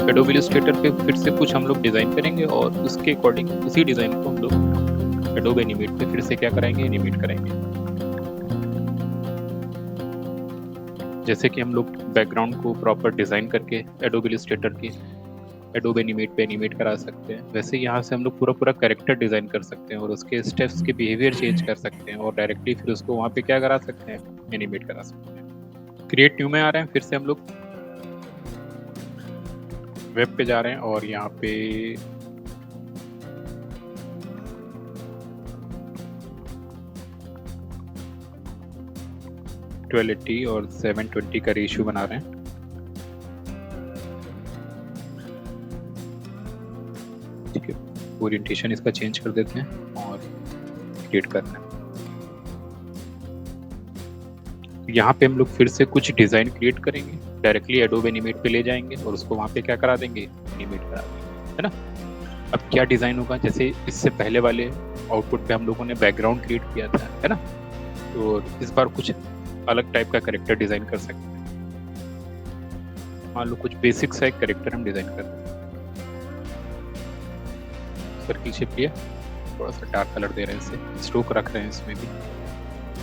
Adobe Illustrator पे फिर से कुछ हम लोग डिज़ाइन करेंगे और उसके अकॉर्डिंग उसी डिज़ाइन को हम लोग एडोबी एनिमेट पे फिर से क्या कराएंगे, एनिमेट कराएंगे। जैसे कि हम लोग बैकग्राउंड को प्रॉपर डिज़ाइन करके एडोबी इलस्ट्रेटर की एडोबी एनिमेट पे एनिमेट करा सकते हैं, वैसे यहाँ से हम लोग पूरा कैरेक्टर डिज़ाइन कर सकते हैं और उसके स्टेप्स के बिहेवियर चेंज कर सकते हैं और डायरेक्टली फिर उसको वहाँ पे क्या करा सकते हैं, एनिमेट करा सकते हैं। क्रिएट न्यू में आ रहे हैं, फिर से हम लोग वेब पे जा रहे हैं और यहाँ पे $1280 और $720 का रेशियो बना रहे हैं। ठीक है, ओरिएंटेशन इसका चेंज कर देते हैं और क्रिएट करना है। यहाँ पे हम लोग फिर से कुछ डिज़ाइन क्रिएट करेंगे, डायरेक्टली एडोबी एनिमेट पे ले जाएंगे और उसको वहाँ पे क्या करा देंगे, एनिमेट करा देंगे, है ना। अब क्या डिज़ाइन होगा, जैसे इससे पहले वाले आउटपुट पे हम लोगों ने बैकग्राउंड क्रिएट किया था, है ना, तो इस बार कुछ अलग टाइप का कैरेक्टर डिज़ाइन कर सकते हैं। मान लो कुछ बेसिक सा एक कैरेक्टर हम डिज़ाइन कर रहे हैं। सर्किल शेप लिया, थोड़ा सा डार्क कलर दे रहे हैं, इसे स्ट्रोक रख रहे हैं इसमें भी,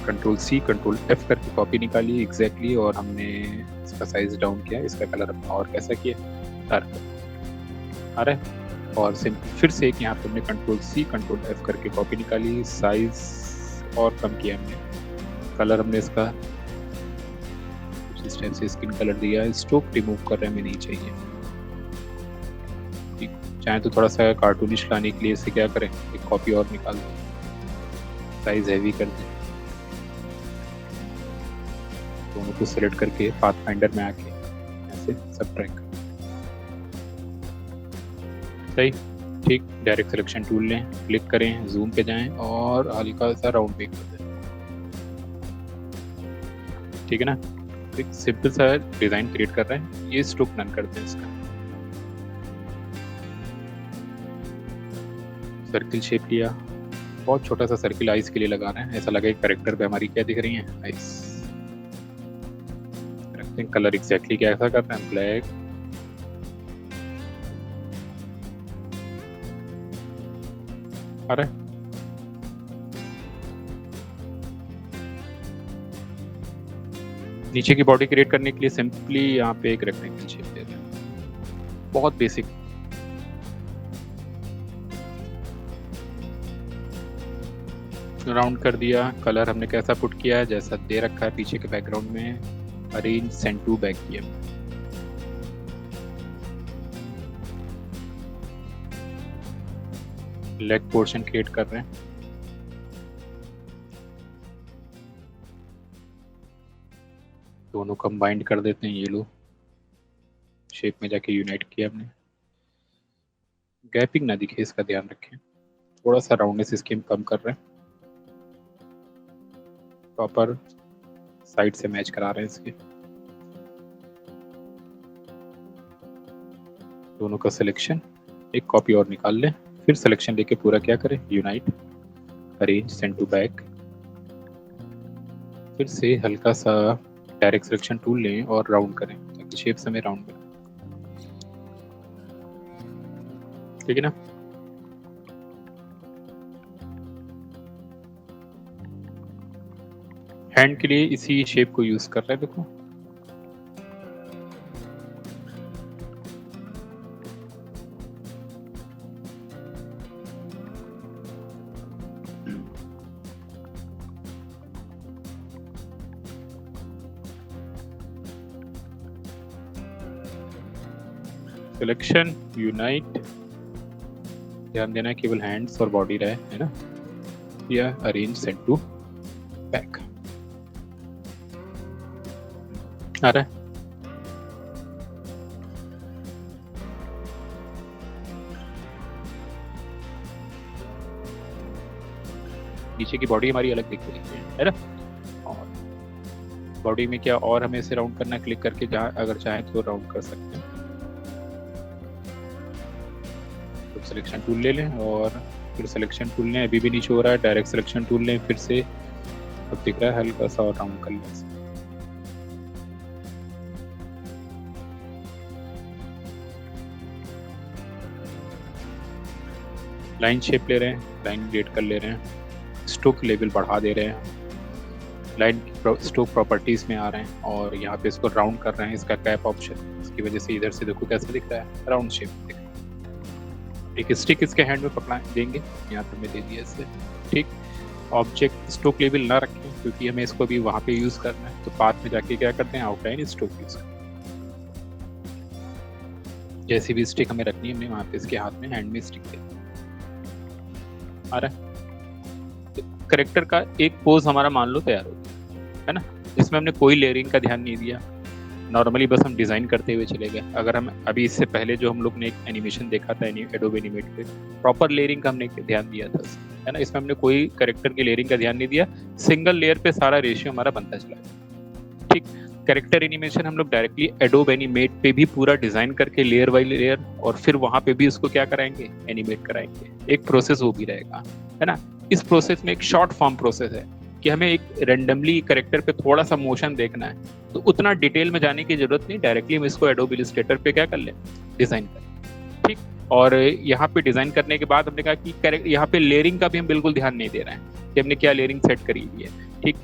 Ctrl+C Ctrl+F करके कॉपी निकाली एग्जैक्टली और हमने इसका साइज डाउन किया, इसका कलर अपना और कैसा किया, डार्क आ रहा है। और सिंपल फिर से एक यहाँ पे हमने Ctrl+C Ctrl+F करके कॉपी निकाली, साइज और कम किया हमने, कलर हमने इसका कुछ इस टाइप से स्किन कलर दिया, स्ट्रोक रिमूव कर रहे हैं, हमें नहीं चाहिए। ठीक, चाहे तो थोड़ा सा कार्टूनिश लाने के लिए इसे क्या करें, एक कॉपी और निकाल दें, साइज हैवी कर दें, दोनों को सिलेक्ट करके पाथफाइंडर में आके ऐसे सबट्रैक्ट करें। सही, ठीक, डायरेक्ट सिलेक्शन टूल लें, क्लिक करें, जूम पे जाएं और हल्का सा राउंड पे कर दें। ठीक है ना, एक सिंपल सा डिज़ाइन क्रिएट कर रहे हैं, ये स्ट्रोक नन करते हैं इसका। सर्किल शेप लिया, बहुत छोटा सा सर्किल आइस के लिए लगा रहे हैं, ऐसा लगे कैरेक्टर पे हमारी क्या दिख रही है, आइस। कलर एग्जैक्टली क्या ऐसा करते हैं, ब्लैक, अरे नीचे की बॉडी क्रिएट करने के लिए सिंपली यहाँ पे एक रेक्टेंगल शेप दे दें, बहुत बेसिक। राउंड कर दिया, कलर हमने कैसा पुट किया है, जैसा दे रखा है पीछे के बैकग्राउंड में, अरेंज सेंड टू बैक किया। लेग पोर्शन क्रिएट कर रहे हैं, दोनों कंबाइंड कर देते हैं, ये लो शेप में जाके यूनाइट किया हमने। गैपिंग ना दिखे इसका ध्यान रखें, थोड़ा सा राउंडनेस इसकी हम कम कर रहे हैं, प्रॉपर साइड से मैच करा रहे हैं इसके। दोनों का सिलेक्शन, एक कॉपी और निकाल लें, फिर सिलेक्शन लेके पूरा क्या करें, unite, arrange send to back. फिर से हल्का सा डायरेक्ट सिलेक्शन टूल लें और राउंड करें ताकि शेप से हमें राउंड मिले। ठीक है ना, हैंड के लिए इसी शेप को यूज कर रहे हैं, देखो सिलेक्शन, यूनाइट, ध्यान देना केवल हैंड्स और बॉडी रहे, है ना, या अरेंज सेंड टू बैक आ रहा है। नीचे की बॉडी हमारी अलग दिख रही है ना, और बॉडी में क्या और हमें इसे राउंड करना, क्लिक करके जहाँ अगर चाहें तो राउंड कर सकते हैं। तो सिलेक्शन टूल ले लें और फिर सिलेक्शन टूल लें, अभी भी नीचे हो रहा है, डायरेक्ट सिलेक्शन टूल लें, फिर से अब दिख रहा है, हल्का सा और राउंड कर लें। लाइन शेप ले रहे हैं, लाइन ग्रेड कर ले रहे हैं, स्ट्रोक लेवल बढ़ा दे रहे हैं, लाइन स्ट्रोक प्रॉपर्टीज में आ रहे हैं और यहाँ पे इसको राउंड कर रहे हैं, इसका कैप ऑप्शन, इसकी वजह से इधर से देखो कैसे दिख रहा है, राउंड शेप दिख रहा है। एक स्टिक इसके हैंड में पकड़ा देंगे, यहाँ पे मैं दे दिया इससे, ठीक। ऑब्जेक्ट स्ट्रोक लेवल ना रखें क्योंकि हमें इसको भी वहाँ पे यूज करना है, तो पाथ में जाके क्या करते हैं, आउटलाइन स्ट्रोक यूज करते हैं। जैसी भी स्टिक हमें रखनी है हमने वहाँ पे इसके हाथ में हैंड में स्टिक दे आ रहा है। करेक्टर का एक पोज हमारा मान लो तैयार हो गया है ना, जिसमें हमने कोई लेयरिंग का ध्यान नहीं दिया, नॉर्मली बस हम डिजाइन करते हुए चले गए। अगर हम अभी इससे पहले जो हम लोग ने एक एनिमेशन देखा था एडोब एनिमेट पे, प्रॉपर लेयरिंग का हमने ध्यान दिया था, है ना। इसमें हमने कोई कैरेक्टर की लेयरिंग का ध्यान नहीं दिया, सिंगल लेयर पे सारा रेशियो हमारा बनता चला गया, ठीक। कैरेक्टर एनिमेशन हम लोग डायरेक्टली एडोब एनिमेट पे भी पूरा डिजाइन करके लेयर बाई लेयर, और फिर वहां पे भी उसको क्या कराएंगे, एनिमेट कराएंगे। एक प्रोसेस वो भी रहेगा, है ना। इस प्रोसेस में एक शॉर्ट फॉर्म प्रोसेस है कि हमें एक रेंडमली कैरेक्टर पे थोड़ा सा मोशन देखना है, तो उतना डिटेल में जाने की जरूरत नहीं, डायरेक्टली हम इसको एडोब इलस्ट्रेटर पे क्या कर लें, डिजाइन कर, ठीक। और यहाँ पे डिजाइन करने के बाद हमने कहा कि यहाँ पे लेयरिंग का भी हम बिल्कुल ध्यान नहीं दे रहे हैं कि हमने क्या लेयरिंग सेट करी हुई है, ठीक।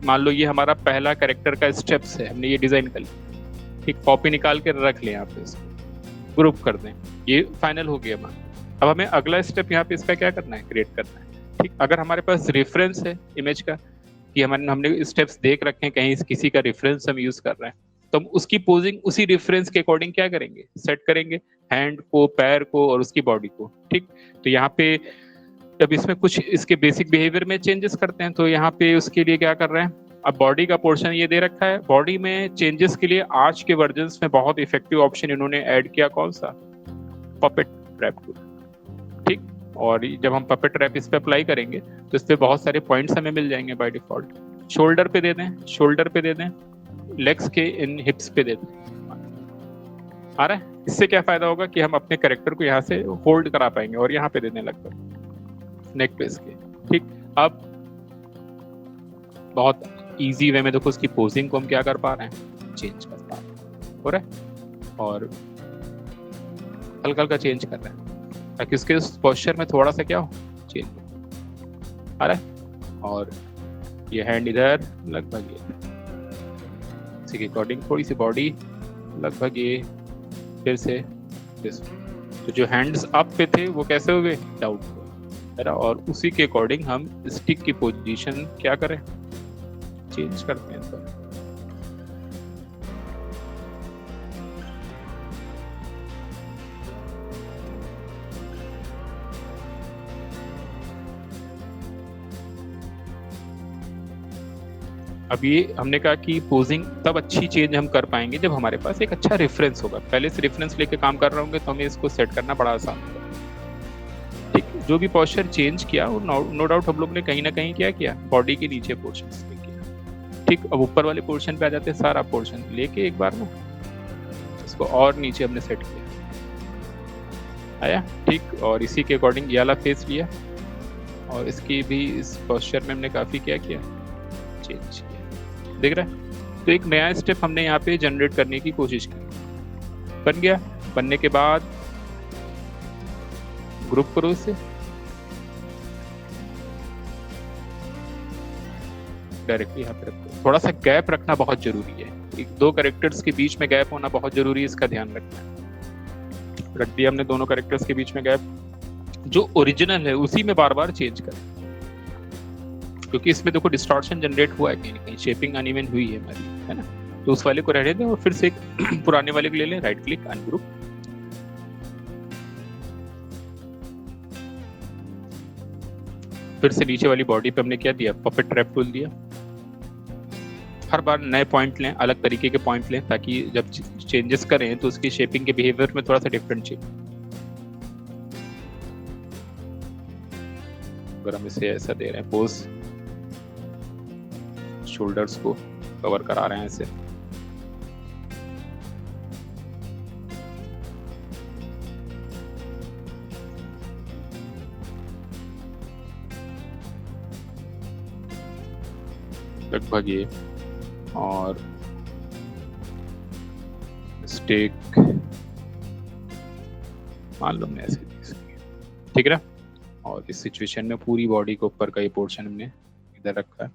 मान लो ये हमारा पहला कैरेक्टर का स्टेप्स है, हमने ये डिजाइन कर लिया, ठीक। कॉपी निकाल के रख लें, यहाँ पे इसको ग्रुप कर दें, ये फाइनल हो गया हमारा। अब हमें अगला स्टेप यहाँ पे इसका क्या करना है, क्रिएट करना है, ठीक। अगर हमारे पास रेफरेंस है इमेज का कि हमने स्टेप्स देख रखे हैं, कहीं किसी का रेफरेंस हम यूज कर रहे हैं, तो हम उसकी पोजिंग उसी रेफरेंस के अकॉर्डिंग क्या करेंगे, सेट करेंगे, हैंड को, पैर को और उसकी बॉडी को, ठीक। तो यहाँ पे जब इसमें कुछ इसके बेसिक बिहेवियर में चेंजेस करते हैं, तो यहाँ पे उसके लिए क्या कर रहे हैं, अब बॉडी का पोर्शन ये दे रखा है, बॉडी में चेंजेस के लिए आज के वर्जन्स में बहुत इफेक्टिव ऑप्शन इन्होंने ऐड किया, कौन सा, पपेट ट्रैप टूल, ठीक। और जब हम पपेट ट्रैप इस पे अप्लाई करेंगे तो इस पे बहुत सारे पॉइंट्स हमें मिल जाएंगे बाय डिफॉल्ट। शोल्डर पे दे दें, शोल्डर पे दे दें, लेग्स के इन हिप्स पे दे दें, आ रहा है। इससे क्या फायदा होगा कि हम अपने कैरेक्टर को यहाँ से होल्ड करा पाएंगे, और यहाँ पे देने लगभग नेक पे इसके, ठीक। अब बहुत इजी वे में देखो उसकी पोजिंग को हम क्या कर पा रहे हैं, चेंज कर पा रहे हैं, हो रहा है, और हल्का हल्का चेंज कर रहे हैं ताकि उसके पोस्चर में थोड़ा सा क्या हो, चेंज आ रहा है। और ये हैंड इधर लगभग ये, इसी के अकॉर्डिंग थोड़ी सी बॉडी लगभग ये, फिर से तो जो हैंड्स अप पे थे वो कैसे हुए, डाउन, है ना। और उसी के अकॉर्डिंग हम स्टिक की पोजीशन क्या करें, चेंज करते हैं तो। अब ये हमने कहा कि पोजिंग तब अच्छी चेंज हम कर पाएंगे जब हमारे पास एक अच्छा रेफरेंस होगा। पहले से रेफरेंस लेके काम कर रहे होंगे तो हमें इसको सेट करना बड़ा आसान होगा, ठीक। जो भी पोस्चर चेंज किया वो नो डाउट हम लोग ने कहीं ना कहीं क्या किया, बॉडी के नीचे पोर्शन पे किया, ठीक। अब ऊपर वाले पोर्शन पे आ जाते हैं, सारा पोर्शन लेके एक बार ना इसको और नीचे हमने सेट किया, आया, ठीक। और इसी के अकॉर्डिंग ये वाला फेस लिया, और इसकी भी इस पोस्चर में हमने काफी क्या किया, चेंज किया, देख रहा है। तो एक नया स्टेप हमने यहाँ पे जनरेट करने की कोशिश की, बन गया। बनने के बाद ग्रुप करो इसे, डायरेक्टली यहाँ पे रखो। थोड़ा सा गैप रखना बहुत जरूरी है, एक दो कैरेक्टर्स के बीच में गैप होना बहुत जरूरी है, इसका ध्यान रखना है। रख दिया हमने दोनों कैरेक्टर्स के बीच में गैप, जो ओरिजिनल है उसी में बार बार चेंज कर, क्योंकि इसमें देखो डिस्टॉर्शन जनरेट हुआ है, कहीं ना कहीं शेपिंग अनइवन हुई है हमारी, है ना। तो उस वाले को रहने दें और फिर से एक पुराने वाले को ले लें, राइट क्लिक, अनग्रुप, फिर से नीचे वाली बॉडी पे हमने क्या दिया, पपेट ट्रैप टूल दिया। हर बार नए पॉइंट लें, अलग तरीके के पॉइंट लें, ताकि जब चेंजेस करें तो उसकी शेपिंग के बिहेवियर में थोड़ा सा डिफरेंट चेंज। अगर हम इसे ऐसा दे रहे हैं, पोज शोल्डर्स को कवर करा रहे हैं ऐसे, लगभग ये, और स्टेक मान लो हमने ऐसे, ठीक है ना। और इस सिचुएशन में पूरी बॉडी के ऊपर का ये पोर्शन हमने इधर रखा है।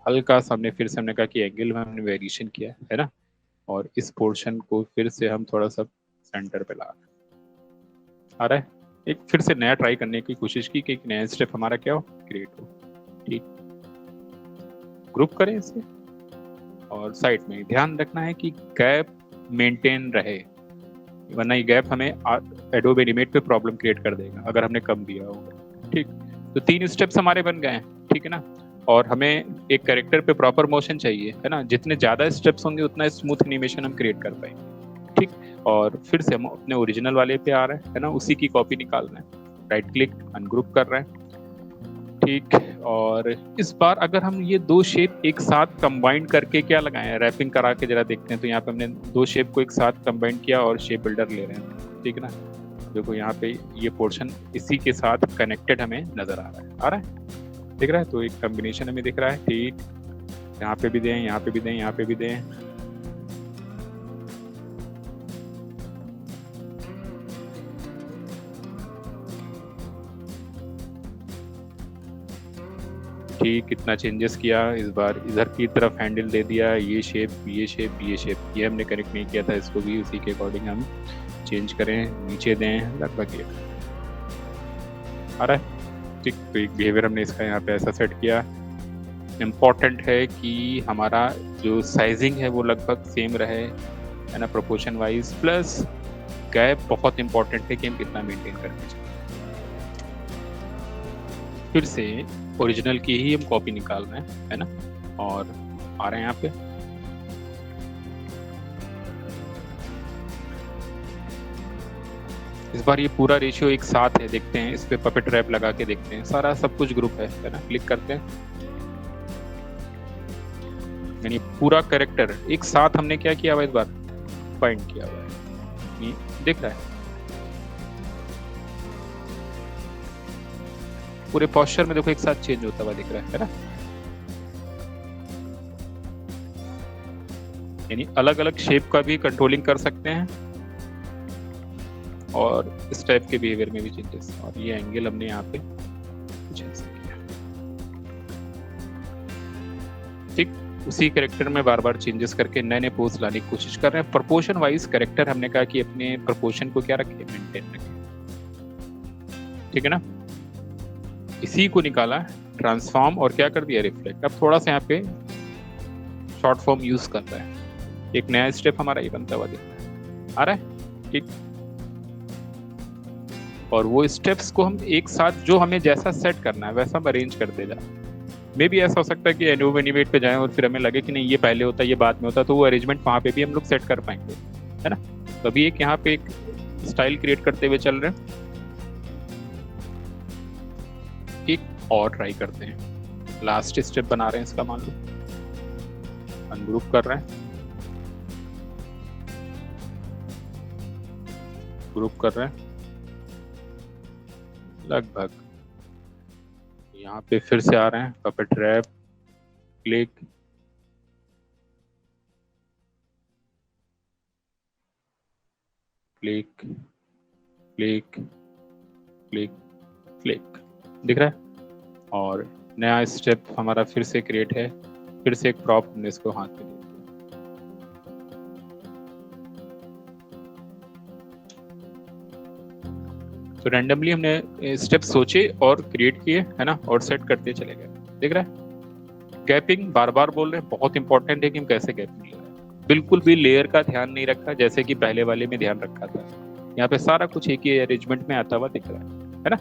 हल्का सा हमने फिर से हमने कहा कि एंगल में हमने वेरिएशन किया है ना, और इस पोर्शन को फिर से हम थोड़ा सा सेंटर पे ला आ रहा है। एक फिर से नया ट्राई करने की कोशिश की कि एक नया स्टेप हमारा क्या हो, क्रिएट हो। ठीक, ग्रुप करें इसे और साइड में ध्यान रखना है कि गैप मेंटेन रहे, वरना ये गैप हमें एडोब एनिमेट पे प्रॉब्लम क्रिएट कर देगा अगर हमने कम दिया होगा। ठीक, तो 3 स्टेप्स हमारे बन गए हैं, ठीक है ना। और हमें एक कैरेक्टर पे प्रॉपर मोशन चाहिए, है ना। जितने ज्यादा स्टेप्स होंगे उतना स्मूथ एनिमेशन हम क्रिएट कर पाएंगे। ठीक, और फिर से हम अपने ओरिजिनल वाले पे आ रहे हैं, है ना, उसी की कॉपी निकाल रहे हैं, राइट क्लिक अनग्रुप कर रहे हैं। ठीक, और इस बार अगर हम ये 2 शेप एक साथ कंबाइन करके क्या लगाएं, रैपिंग करा के जरा देखते हैं। तो यहाँ पे हमने 2 शेप को एक साथ कंबाइन किया और शेप बिल्डर ले रहे हैं, ठीक है ना। देखो यहाँ पे ये पोर्शन इसी के साथ कनेक्टेड हमें नजर आ रहा है, दिख रहा है। तो एक कॉम्बिनेशन हमें दिख रहा है। ठीक, यहाँ पे भी दें, यहाँ पे भी दें, यहाँ पे भी दें। ठीक, कितना चेंजेस किया इस बार, इधर की तरफ हैंडल दे दिया, ये शेप, ये शेप, ये शेप, ये हमने कनेक्ट नहीं किया था, इसको भी उसी के अकॉर्डिंग हम चेंज करें, नीचे दें, लगभग ये आ रहा है। ठीक, तो एक बिहेवियर हमने इसका यहाँ पे ऐसा सेट किया। इम्पॉर्टेंट है कि हमारा जो साइजिंग है वो लगभग सेम रहे, है ना, प्रोपोर्शन वाइज, प्लस गैप बहुत इंपॉर्टेंट है कि हम कितना मेंटेन करके चलें। फिर से ओरिजिनल की ही हम कॉपी निकाल रहे हैं, है ना, और आ रहे हैं यहाँ पे। इस बार ये पूरा रेशियो एक साथ है, देखते हैं इस पे पपेट रैप लगा के देखते हैं, सारा सब कुछ ग्रुप है ना। क्लिक करते हैं, यानी पूरा कैरेक्टर एक साथ हमने क्या किया हुआ इस बार, फाइंड किया हुआ है, ये दिख रहा है। पूरे पोस्चर में देखो एक साथ चेंज होता हुआ दिख रहा है ना। यानी अलग अलग शेप का भी कंट्रोलिंग कर सकते हैं और इस टाइप के बिहेवियर में भी चेंजेस। और ये एंगल हमने यहाँ पे कुछ ऐसा किया। ठीक, उसी कैरेक्टर में बार बार चेंजेस करके नए नए पोज लाने की कोशिश कर रहे हैं। प्रोपोर्शन वाइज कैरेक्टर हमने कहा कि अपने प्रोपोर्शन को क्या रखे, मेंटेन रखें, ठीक है ना। इसी को निकाला, ट्रांसफॉर्म और क्या कर दिया, रिफ्लेक्ट। अब थोड़ा सा यहाँ पे शॉर्ट फॉर्म यूज कर रहा है, एक नया स्टेप हमारा ये बनता हुआ दिख रहा है, आ रहा है। ठीक, और वो स्टेप्स को हम एक साथ जो हमें जैसा सेट करना है वैसा हम अरेंज करते जा। मे भी ऐसा हो सकता है कि एडोब एनिमेट पे जाएं और फिर हमें लगे कि नहीं ये पहले होता ये बाद में होता, तो वो अरेंजमेंट वहाँ पे भी हम लोग सेट कर पाएंगे, है ना। तो अभी एक यहाँ पे एक स्टाइल क्रिएट करते हुए चल रहे हैं, एक और ट्राई करते हैं। लास्ट स्टेप बना रहे हैं इसका, मान लो अनग्रुप कर रहे हैं, ग्रुप कर रहे हैं लगभग। यहाँ पे फिर से आ रहे हैं, puppet wrap, click, click, click, click, click, दिख रहा है। और नया स्टेप हमारा फिर से क्रिएट है, फिर से एक प्रॉप हमने इसको हाथ में दिया। तो रैंडमली हमने स्टेप सोचे और क्रिएट किए, है ना, और सेट करते चले गए, दिख रहा है। गैपिंग बार बार बोल रहे हैं, बहुत इंपॉर्टेंट है कि हम कैसे गैपिंग ले रहे हैं। बिल्कुल भी लेयर का ध्यान नहीं रखा जैसे कि पहले वाले में ध्यान रखा था। यहाँ पे सारा कुछ एक ही अरेंजमेंट में आता हुआ दिख रहा है ना।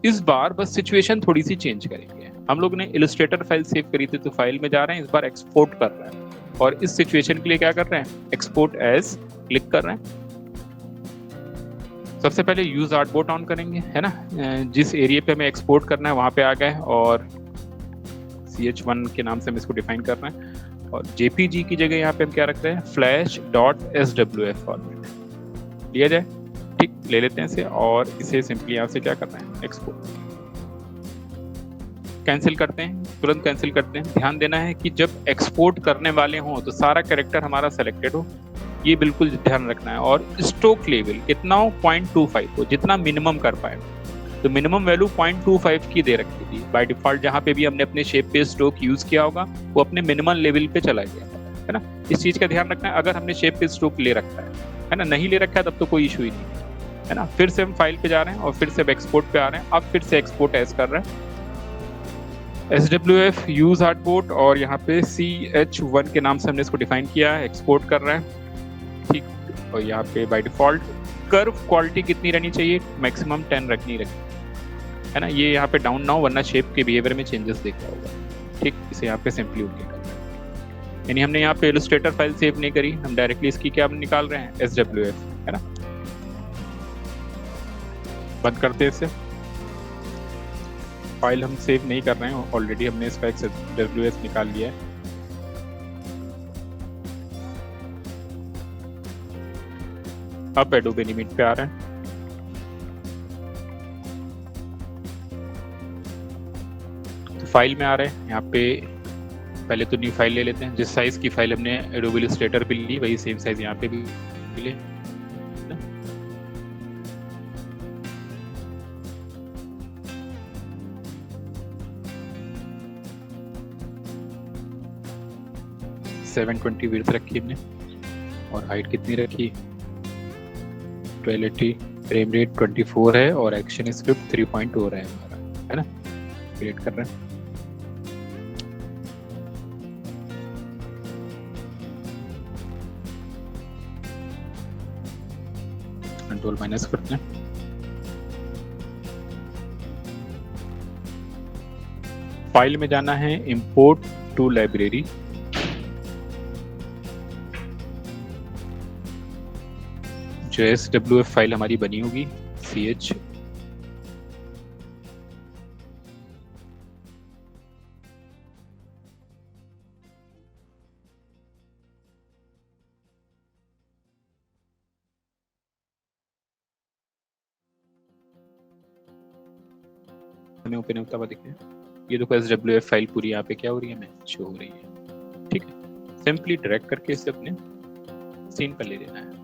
इस बार बस सिचुएशन थोड़ी सी चेंज करेंगे। हम लोग ने इलस्ट्रेटर फाइल सेव करी थी, तो फाइल में जा रहे हैं, इस बार एक्सपोर्ट कर रहे हैं। और इस सिचुएशन के लिए क्या कर रहे हैं, एक्सपोर्ट एज क्लिक कर रहे हैं। सबसे पहले यूज आर्टबोर्ड ऑन करेंगे, है ना। जिस एरिया पे हमें एक्सपोर्ट करना है वहां पे आ गए, और ch1 के नाम से हम इसको डिफाइन कर रहे हैं। और jpg की जगह यहाँ पे हम क्या रख रहे हैं, flash.swf फॉर्मेट लिया जाए। ठीक, ले लेते हैं इसे और इसे सिंपली यहाँ से क्या करना है, एक्सपोर्ट, कैंसिल करते हैं, तुरंत कैंसिल करते हैं। ध्यान देना है कि जब एक्सपोर्ट करने वाले हों तो सारा कैरेक्टर हमारा सेलेक्टेड हो, ये बिल्कुल ध्यान रखना है। और स्ट्रोक लेवल कितना हो, 0.25 हो, जितना मिनिमम कर पाए। तो मिनिमम वैल्यू 0.25 की दे रखी थी बाय डिफॉल्ट। जहाँ पे भी हमने अपने शेप पे स्ट्रोक यूज किया होगा वो अपने मिनिमम लेवल पे चला गया है ना। इस चीज का ध्यान रखना है अगर हमने शेप पे स्ट्रोक ले रखा है ना। नहीं ले रखा है तब तो कोई इशू ही नहीं है ना। फिर से हम फाइल पे जा रहे हैं और फिर से एक्सपोर्ट पे आ रहे हैं। अब फिर से एक्सपोर्ट एज कर रहे हैं SWF यूज आर्टबोर्ड और यहाँ पे CH1 के नाम से हमने इसको डिफाइन किया है। एक्सपोर्ट कर रहे हैं ठीक। और यहाँ पे बाय डिफॉल्ट कर्व क्वालिटी कितनी रहनी चाहिए, मैक्सिमम 10 रखनी है ना। ये यहाँ पे डाउन ना हो वरना शेप के बिहेवियर में चेंजेस देखा होगा ठीक। इसे यहाँ पे सिंपली ओके करना है। यानी हमने यहाँ पे इलस्ट्रेटर फाइल सेव नहीं करी, हम डायरेक्टली इसकी क्या निकाल रहे हैं SWF है ना। बंद करते हैं इसे। फाइल हम सेव नहीं कर रहे हैं, ऑलरेडी हमने इसका SWF निकाल लिया है। अब एडोबे एनिमेट पे आ रहे हैं। तो फाइल में आ रहे हैं यहाँ पे। पहले तो न्यू फाइल ले लेते हैं। जिस साइज की फाइल हमने एडोबे इलस्ट्रेटर पे ली वही सेम साइज यहाँ पे भी ले। सेवन 20 विड्थ रखी हमने और हाइट कितनी रखी 1280। फ्रेम रेट 24 है और एक्शन स्क्रिप्ट 3.0 है हमारा है ना। क्रिएट कर रहे हैं। कंट्रोल माइनस करते हैं। फाइल में जाना है इंपोर्ट टू लाइब्रेरी। जो SWF फाइल हमारी बनी होगी CH हमें ओपन होता हुआ दिखे। ये देखो SWF फाइल पूरी यहाँ पे क्या हो रही है, मैच हो रही है ठीक है। सिंपली ड्रैग करके इसे अपने सीन पर ले लेना है।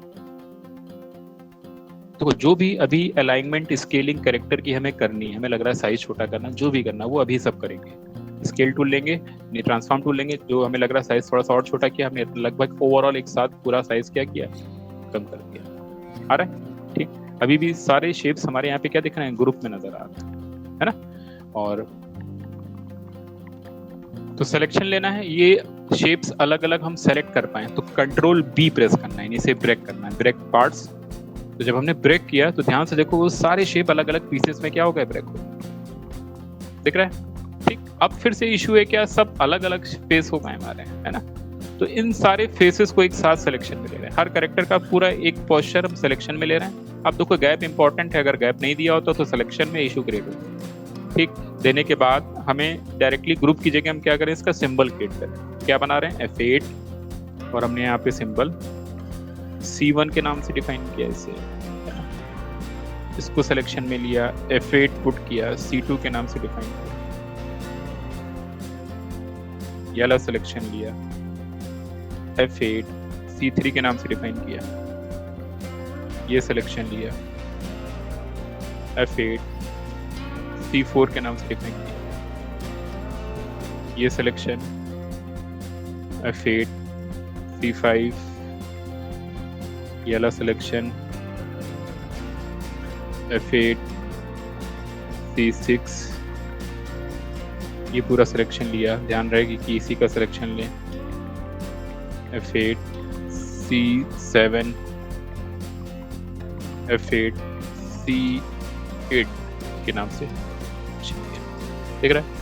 तो जो भी अभी अलाइनमेंट स्केलिंग कैरेक्टर की हमें करनी है, हमें लग रहा है साइज छोटा करना, जो भी करना वो अभी सब करेंगे। स्केल टूल लेंगे, ट्रांसफॉर्म टूल लेंगे। जो हमें लग रहा है साइज थोड़ा सा और छोटा किया, हमने लगभग ओवरऑल एक साथ पूरा साइज क्या किया, कम कर दिया। आ रहा है ठीक। अभी भी सारे शेप्स हमारे यहाँ पे क्या दिख रहे हैं, ग्रुप में नजर आ रहे हैं है ना। और तो सिलेक्शन लेना है। ये शेप्स अलग अलग हम सेलेक्ट कर पाए तो कंट्रोल B प्रेस करना है, इसे ब्रेक करना है, ब्रेक पार्ट्स। तो जब हमने ब्रेक किया तो ध्यान से देखो वो सारे शेप अलग अलग पीसेस में क्या हो गए, ब्रेक हो दिख रहा है ठीक। अब फिर से इशू है क्या, सब अलग अलग फेस हो गए हमारे है ना। तो इन सारे फेसेस को एक साथ सिलेक्शन में ले रहे हैं। हर कैरेक्टर का पूरा एक पोस्चर हम सिलेक्शन में ले रहे हैं। अब देखो गैप इंपॉर्टेंट है, अगर गैप नहीं दिया होता तो सिलेक्शन में इशू क्रिएट होगा ठीक। देने के बाद हमें डायरेक्टली ग्रुप की जगह हम क्या करें, इसका सिंबल क्रिएट करें। क्या बना रहे हैं, F8 और हमने यहाँ पे सिंबल C1 के नाम से डिफाइन किया इसे। इसको सिलेक्शन में लिया, F8 पुट किया, C2 के नाम से डिफाइन किया, ये वाला सिलेक्शन लिया, F8 C3 के नाम से डिफाइन किया, ये सिलेक्शन लिया, F8 C4 के नाम से डिफाइन किया, ये सिलेक्शन F8 C5, ये वाला सिलेक्शन F8 C6, ये पूरा सिलेक्शन लिया। ध्यान रहेगी कि इसी का सिलेक्शन लें, F8 C7 F8 C8 के नाम से देख रहा है।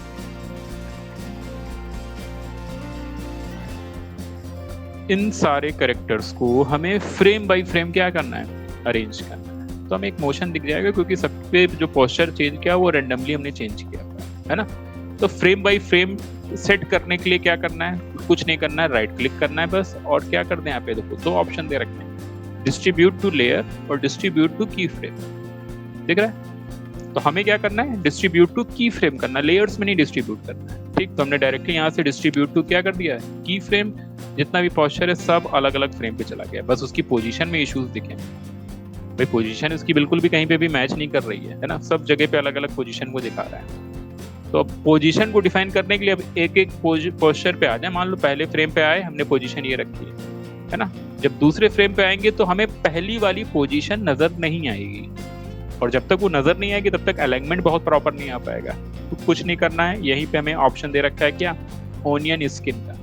इन सारे कैरेक्टर्स को हमें फ्रेम बाय फ्रेम क्या करना है, अरेंज करना है। तो हमें एक मोशन दिख जाएगा क्योंकि सब पे जो पोस्चर चेंज किया वो रैंडमली हमने चेंज किया है ना। तो फ्रेम बाय फ्रेम सेट करने के लिए क्या करना है, कुछ नहीं करना है, राइट क्लिक करना है बस। और क्या कर दें, यहाँ पे देखो दो ऑप्शन दे रखे हैं, डिस्ट्रीब्यूट टू लेयर और डिस्ट्रीब्यूट टू की फ्रेम, दिख रहा है। तो हमें क्या करना है, डिस्ट्रीब्यूट टू की फ्रेम करना, लेयर्स में नहीं डिस्ट्रीब्यूट करना है ठीक। तो हमने डायरेक्टली यहाँ से डिस्ट्रीब्यूट टू क्या कर दिया है, की फ्रेम। जितना भी पोस्चर है सब अलग अलग फ्रेम पे चला गया, बस उसकी पोजीशन में इश्यूज दिखे। भाई पोजीशन उसकी बिल्कुल भी कहीं पे भी मैच नहीं कर रही है ना, सब जगह पे अलग अलग पोजीशन को दिखा रहा है। तो अब पोजीशन को डिफाइन करने के लिए अब एक एक पोस्चर पे आ जाए। मान लो पहले फ्रेम पे आए, हमने पोजीशन ये रखी है ना, जब दूसरे फ्रेम पे आएंगे तो हमें पहली वाली पोजीशन नजर नहीं आएगी, और जब तक वो नजर नहीं आएगी तब तक अलाइनमेंट बहुत प्रॉपर नहीं आ पाएगा। तो कुछ नहीं करना है, यहीं पे हमें ऑप्शन दे रखा है क्या, ओनियन स्किन का।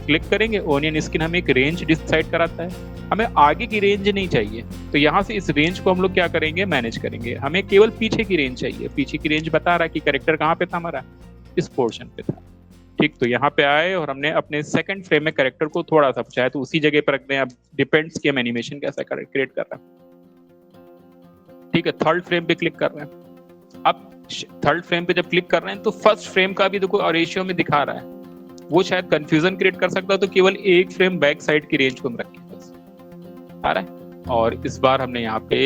क्लिक करेंगे, ओनियन स्किन हमें एक रेंज डिसाइड कराता है, हमें आगे की रेंज नहीं चाहिए, तो यहाँ से इस रेंज को हम लोग क्या करेंगे, मैनेज करेंगे। हमें केवल पीछे की रेंज चाहिए, पीछे की रेंज बता रहा है कि कैरेक्टर कहाँ पे था हमारा, इस पोर्शन पे था। ठीक, तो यहाँ पे आए और हमने अपने सेकंड फ्रेम में कैरेक्टर को थोड़ा सा चाहे तो उसी जगह पर रख दें, अब डिपेंड्स कि हम एनिमेशन कैसा क्रिएट कर रहे हैं। ठीक है, थर्ड फ्रेम पे क्लिक कर रहे हैं। अब थर्ड फ्रेम पे जब क्लिक कर रहे हैं तो फर्स्ट फ्रेम का भी देखो रेशियो में दिखा रहा है, वो शायद कंफ्यूजन क्रिएट कर सकता है, तो केवल एक फ्रेम बैक साइड की रेंज को हम रखें बस, आ रहा है। और इस बार हमने यहाँ पे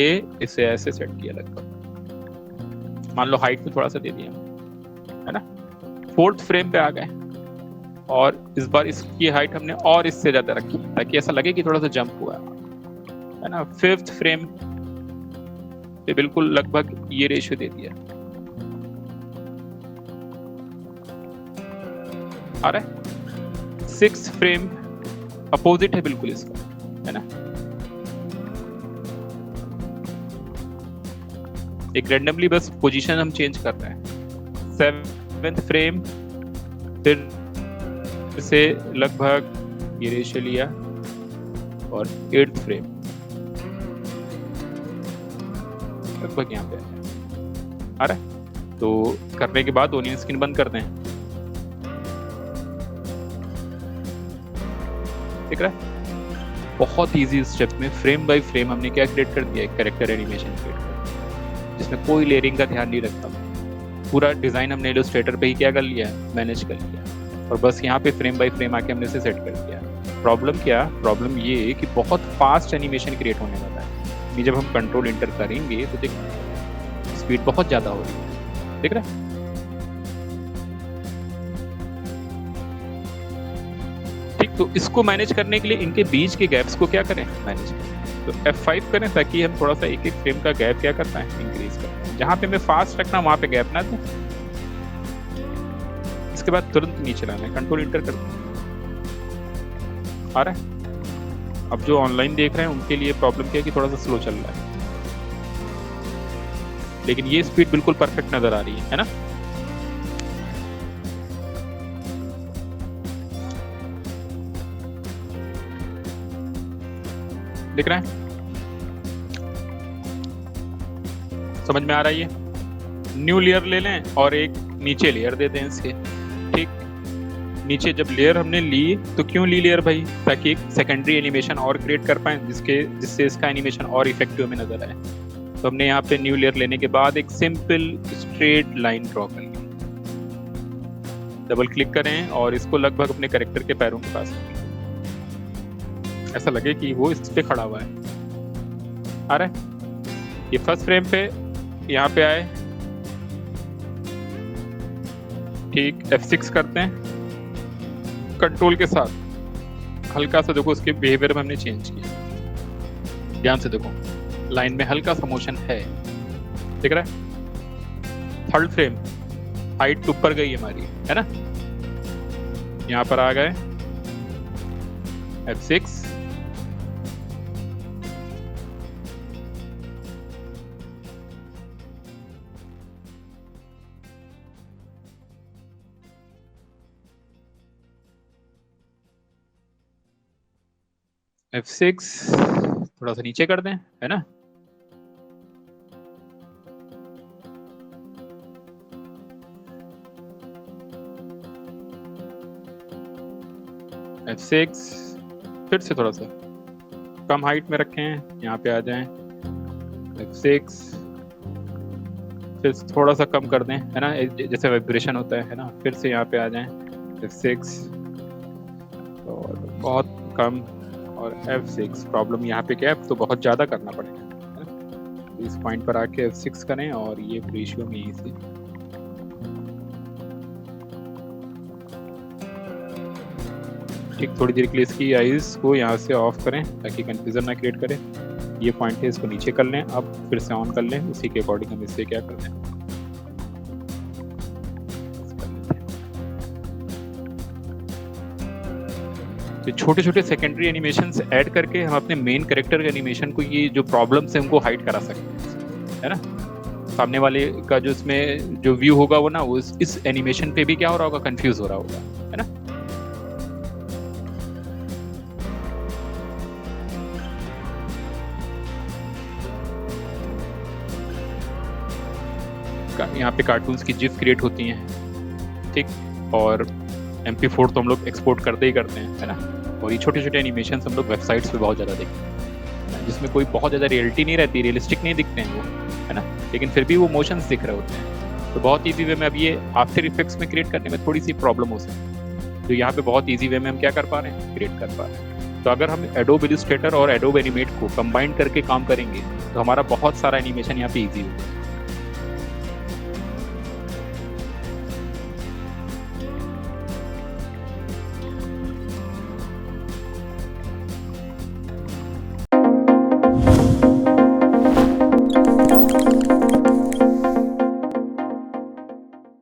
इसे ऐसे सेट किया, लगभग मान लो हाइट में थोड़ा सा दे दिया, है ना। फोर्थ फ्रेम पे आ गए और इस बार इसकी हाइट हमने और इससे ज्यादा रखी ताकि ऐसा लगे कि थोड़ा सा जंप हुआ है ना। फिफ्थ फ्रेम पे बिल्कुल लगभग ये रेशियो दे दिया, आ रहा है। सिक्स फ्रेम अपोजिट है बिल्कुल इसका, है ना। एक रैंडमली बस पोजीशन हम चेंज कर रहे हैं। सेवेंथ फ्रेम फिर से लगभग ये रेशियो लिया, और एट्थ फ्रेम लगभग यहाँ पे आ रहा है। तो करने के बाद ओनियन स्किन बंद करते हैं, दिख रहा है। बहुत इजी स्टेप में फ्रेम बाय फ्रेम हमने क्या क्रिएट कर दिया, एक कैरेक्टर एनिमेशन क्रिएट कर दिया जिसमें कोई लेयरिंग का ध्यान नहीं रखता। पूरा डिजाइन हमने इलस्ट्रेटर पे ही क्या कर लिया, मैनेज कर लिया, और बस यहाँ पे फ्रेम बाय फ्रेम आके हमने इसे सेट कर दिया। प्रॉब्लम क्या, प्रॉब्लम ये कि बहुत फास्ट एनिमेशन क्रिएट होने वाला है। अभी जब हम कंट्रोल इंटर करेंगे तो देख स्पीड बहुत ज्यादा हो रही है, देख रहा है। ठीक, तो इसको मैनेज करने के लिए इनके बीच के गैप्स को क्या करें, मैनेज करें। तो F5 करें ताकि हम थोड़ा सा एक एक फ्रेम का गैप क्या कर पाए, इंक्रीज कर पाए। जहां पे हमें फास्ट रखना वहां पे गैप ना दे। इसके बाद तुरंत नीचे लाना है, कंट्रोल इंटर कर, आ रहा है। अब जो ऑनलाइन देख रहे हैं उनके लिए प्रॉब्लम क्या है कि थोड़ा सा स्लो चल रहा है, लेकिन ये स्पीड बिल्कुल परफेक्ट नजर आ रही है ना। दिख रहा है, समझ में आ रहा है। ये न्यू लेयर ले लें और एक नीचे लेयर दे दें इसके। ठीक, नीचे जब लेयर हमने ली तो क्यों ली लेयर भाई, ताकि एक सेकेंडरी एनिमेशन और क्रिएट कर पाए जिससे इसका एनिमेशन और इफेक्टिव में नजर आए। तो हमने यहाँ पे न्यू लेयर लेने के बाद एक सिंपल स्ट्रेट लाइन ड्रॉ कर ली। डबल क्लिक करें और इसको लगभग अपने कैरेक्टर के पैरों के पास रखें, ऐसा लगे कि वो इस पे खड़ा हुआ है, आ रहा है। ये फर्स्ट फ्रेम पे यहाँ पे आए, ठीक, F6 करते हैं कंट्रोल के साथ। हल्का सा देखो उसके बिहेवियर में हमने चेंज किया, ध्यान से देखो लाइन में हल्का सा मोशन है, दिख रहा है। थर्ड फ्रेम हाइट ऊपर गई हमारी, है ना। यहाँ पर आ गए F6, F6 थोड़ा सा नीचे कर दें, है ना। F6 फिर से थोड़ा सा कम हाइट में रखें, यहाँ पे आ जाएं। F6 फिर थोड़ा सा कम कर दें, है ना, जैसे वाइब्रेशन होता है ना। फिर से यहाँ पे आ जाएं, F6 और बहुत कम, और F6। प्रॉब्लम यहाँ पे क्या है, तो बहुत ज़्यादा करना पड़ेगा, है ना। इस पॉइंट पर आके F6 करें और ये रेशियो में यहीं से ठीक थोड़ी देर के लिए इसकी आइज को यहाँ से ऑफ करें ताकि कंफ्यूजन ना क्रिएट करे। ये पॉइंट है, इसको नीचे कर लें, अब फिर से ऑन कर लें, उसी के अकॉर्डिंग हम इससे क्या करते हैं, तो छोटे छोटे सेकेंडरी एनिमेशंस ऐड करके हम अपने मेन कैरेक्टर के एनिमेशन को, ये जो प्रॉब्लम्स है उनको हाइड करा सकते हैं, है ना। सामने वाले का जो इसमें जो व्यू होगा वो ना, वो इस एनिमेशन पे भी क्या हो रहा होगा, कंफ्यूज हो रहा होगा, है ना। यहाँ पे कार्टून्स की जिफ क्रिएट होती हैं, ठीक, और MP4 तो हम लोग एक्सपोर्ट करते ही करते हैं, है ना। और ये छोटे छोटे एनिमेशन हम लोग वेबसाइट्स पे बहुत ज़्यादा देखते हैं, जिसमें कोई बहुत ज़्यादा रियलिटी नहीं रहती, रियलिस्टिक नहीं दिखते हैं वो, है ना, लेकिन फिर भी वो मोशंस दिख रहे होते हैं। तो बहुत ईजी वे में अब ये आफ्टर इफेक्ट्स में क्रिएट करने में थोड़ी सी प्रॉब्लम हो सकती है, तो यहाँ पे बहुत ईजी वे में हम क्या कर पा रहे हैं, क्रिएट कर पा रहे हैं। तो अगर हम एडोब इलस्ट्रेटर और एडोब एनिमेट को कंबाइन करके काम करेंगे तो हमारा बहुत सारा एनिमेशन यहाँ पे ईजी होगा।